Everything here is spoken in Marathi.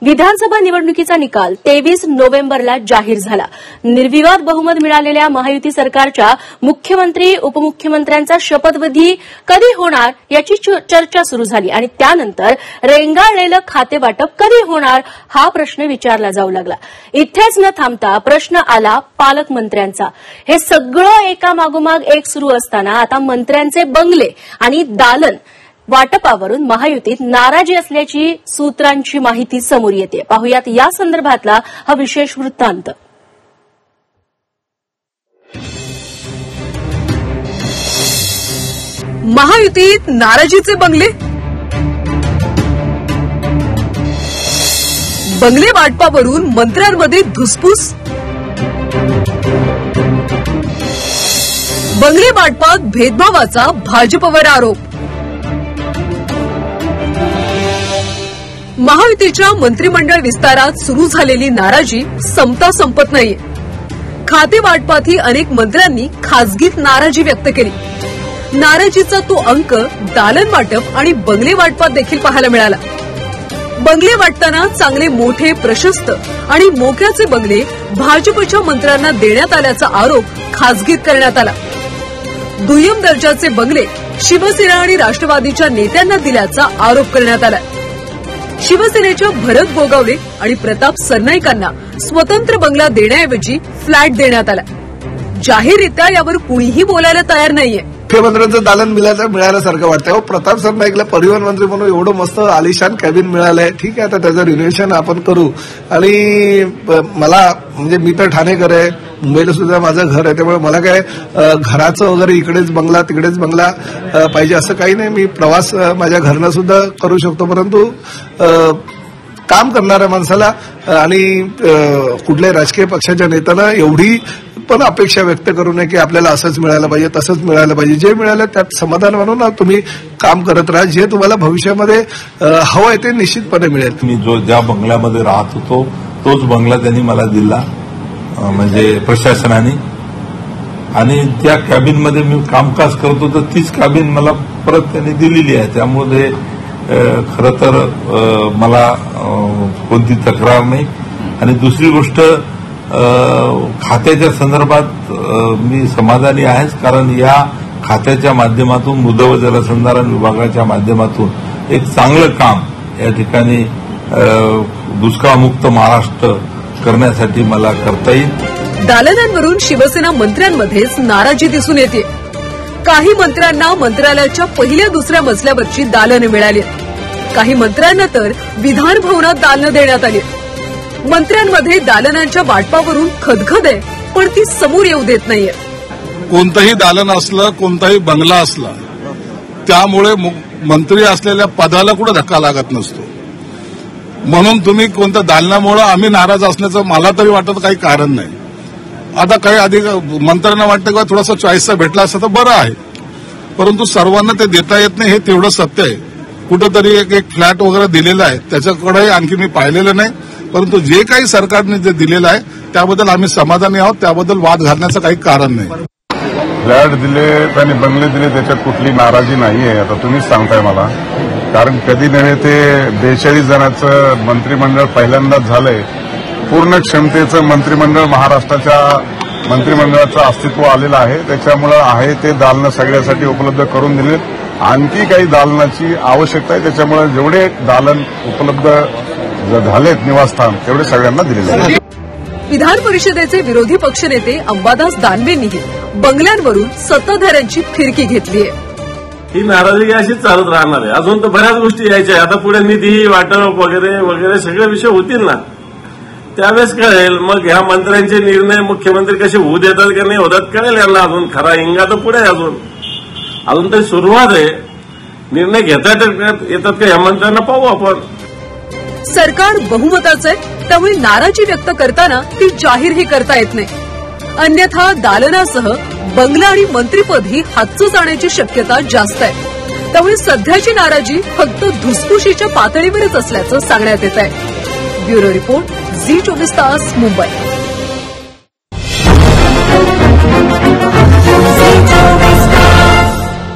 विधानसभा निवडणुकीचा निकाल 23 नोव्हेंबरला जाहीर झाला। निर्विवाद बहुमत मिळालेल्या महायुती सरकारच्या मुख्यमंत्री उपमुख्यमंत्र्यांचा शपथविधी कधी होणार याची चर्चा सुरू झाली आणि त्यानंतर रेंगाळलेलं खातेवाटप कधी होणार हा प्रश्न विचारला जाऊ लागला। इथेच न थांबता प्रश्न आला पालकमंत्र्यांचा। हे सगळं एकामागोमाग एक सुरू असताना आता मंत्र्यांचे बंगले आणि दालन वाटपावरून महायुतीत नाराजी असल्याची सूत्रांची माहिती समोर येते। पाहुयात या संदर्भातला हा विशेष वृत्तांत। महायुतीत नाराजीचे बंगले, बंगले वाटपावरून मंत्र्यांमध्ये धुसफूस, बंगले वाटपात भेदभावाचा भाजपवर आरोप। महायुतीच्या मंत्रिमंडळ विस्तारात सुरू झालेली नाराजी संपता संपत नाहीये। खाते वाटपातही अनेक मंत्र्यांनी खासगीत नाराजी व्यक्त केली। नाराजीचा तो अंक दालन वाटप आणि बंगले वाटपात देखील पाहायला मिळाला। बंगले वाटताना चांगले मोठे प्रशस्त आणि मोक्याचे बंगले भाजपच्या मंत्र्यांना देण्यात आल्याचा आरोप खासगीत करण्यात आला। दुय्यम दर्जाचे बंगले शिवसेना आणि राष्ट्रवादीच्या नेत्यांना दिल्याचा आरोप करण्यात आला। शिवसेनेच्या भरत गोगावले आणि प्रताप सरनाईकांना स्वतंत्र बंगला देण्याऐवजी फ्लॅट देण्यात आला। जाहीररित्या यावर कुणीही बोलायला तयार नाहीये। मुख्यमंत्र्यांचं दालन मिळाल्यासारखं वाटतंय। प्रताप सरनाईकला परिवहन मंत्री म्हणून एवढं मस्त आलिशान कॅबिन मिळालंय। ठीक आहे, आता त्याचं रिनोव्हेशन आपण करू। आणि मला म्हणजे मी तर ठाणेकर आहे, मुंबईला सुद्धा माझं घर आहे, त्यामुळे मला काय घराचं वगैरे इकडेच बंगला तिकडेच बंगला पाहिजे असं काही नाही। मी प्रवास माझ्या घरनं सुद्धा करू शकतो, परंतु काम करणाऱ्या माणसाला आणि कुठल्याही राजकीय पक्षाच्या नेत्यांना एवढी पण अपेक्षा व्यक्त करू नये की आपल्याला असंच मिळालं पाहिजे तसंच मिळालं पाहिजे। जे मिळालं त्यात समाधान मानून तुम्ही काम करत राहा। जे तुम्हाला भविष्यामध्ये हवं आहे ते निश्चितपणे मिळेल। मी ज्या बंगल्यामध्ये राहत होतो तोच बंगला त्यांनी मला दिला, म्हणजे प्रशासनाने, आणि त्या कॅबिनमध्ये मी कामकाज करतो तर तीच कॅबिन मला परत त्यांनी दिलेली आहे। त्यामुळे खरं तर मला कोणती तक्रार नाही। आणि दुसरी गोष्ट, खात्याच्या संदर्भात मी समाधानी आहेच, कारण या खात्याच्या माध्यमातून मृद व जलसंधारण विभागाच्या माध्यमातून एक चांगलं काम या ठिकाणी दुष्काळमुक्त महाराष्ट्र करण्यासाठी मला करता येईल। दालनांवरून शिवसेना मंत्र्यांमध्येच नाराजी दिसून येते। काही मंत्र्यांना मंत्रालयाच्या पहिल्या दुसऱ्या मजल्यावरची दालनं मिळाली, काही मंत्र्यांना तर विधान भवनात दालनं देण्यात आली। मंत्र्यांमध्ये दालनांच्या वाटपावरून खदखद आहे, पण ती समोर येऊ देत नाहीये। कोणतंही दालन असलं, कोणताही बंगला असला, त्यामुळे मंत्री असलेल्या पदाला कुठे धक्का लागत नसतो। म्हणून तुम्ही कोणत्या दालनामुळे आम्ही नाराज असण्याचं मला तरी वाटत काही कारण नाही। आता काही अधिक मंत्र्यांना वाटतं की थोडासा चॉईसचा भेटला असता तर बरं आहे, परंतु सर्वांना ते देता येत नाही, हे तेवढं सत्य आहे। कुठंतरी एक फ्लॅट वगैरे दिलेला आहे, त्याच्याकडे आणखी मी पाहिलेलं नाही, परंतु जे काही सरकारने जे दिलेलं आहे त्याबद्दल आम्ही समाधानी आहोत। त्याबद्दल वाद घालण्याचं काही कारण नाही। फ्लॅट दिले आणि बंगले दिले त्याच्यात कुठली नाराजी नाहीये, आता तुम्हीच सांगताय मला, कारण कधी नव्हे ते 42 जणांचं मंत्रिमंडळ पहिल्यांदाच झालंय। पूर्ण क्षमतेचं मंत्रिमंडळ महाराष्ट्राच्या मंत्रिमंडळाचं अस्तित्व आलेलं आहे, त्याच्यामुळे आहे ते दालनं सगळ्यासाठी उपलब्ध करून दिले। आणखी काही दालनाची आवश्यकता आहे, त्याच्यामुळे जेवढे दालन उपलब्ध झालेत निवासस्थान तेवढे सगळ्यांना दिलेले आहे। विधान परिषदेचे विरोधी पक्षनेते अंबादास दानवेंनीही बंगल्यांवरून सत्ताधाऱ्यांची फिरकी घेतली आहे। ही नाराजी अशीच चालत राहणार आहे। अजून तर बऱ्याच गोष्टी यायच्या, आता पुढे निधी वाटप वगैरे वगैरे सगळे विषय होतील ना, त्यावेळेस कळेल। मग ह्या मंत्र्यांचे निर्णय मुख्यमंत्री कसे होऊ देतात की नाही होतात कळेल यांना। अजून खरा हिंगा तर पुढे अजून तरी सुरुवात आहे। निर्णय घेता येतात का ह्या मंत्र्यांना पाहू आपण। सरकार बहुमताचं आहे, त्यामुळे नाराजी व्यक्त करताना ती जाहीरही करता येत नाही। अन्यथा दालनासह बंगला आणि मंत्रीपदही हातचं जाण्याची शक्यता जास्त आहे। त्यामुळे सध्याची नाराजी फक्त धुसफुशीच्या पातळीवरच असल्याचं सांगण्यात येत आहे। ब्युरो रिपोर्ट, झी 24 तास, मुंबई।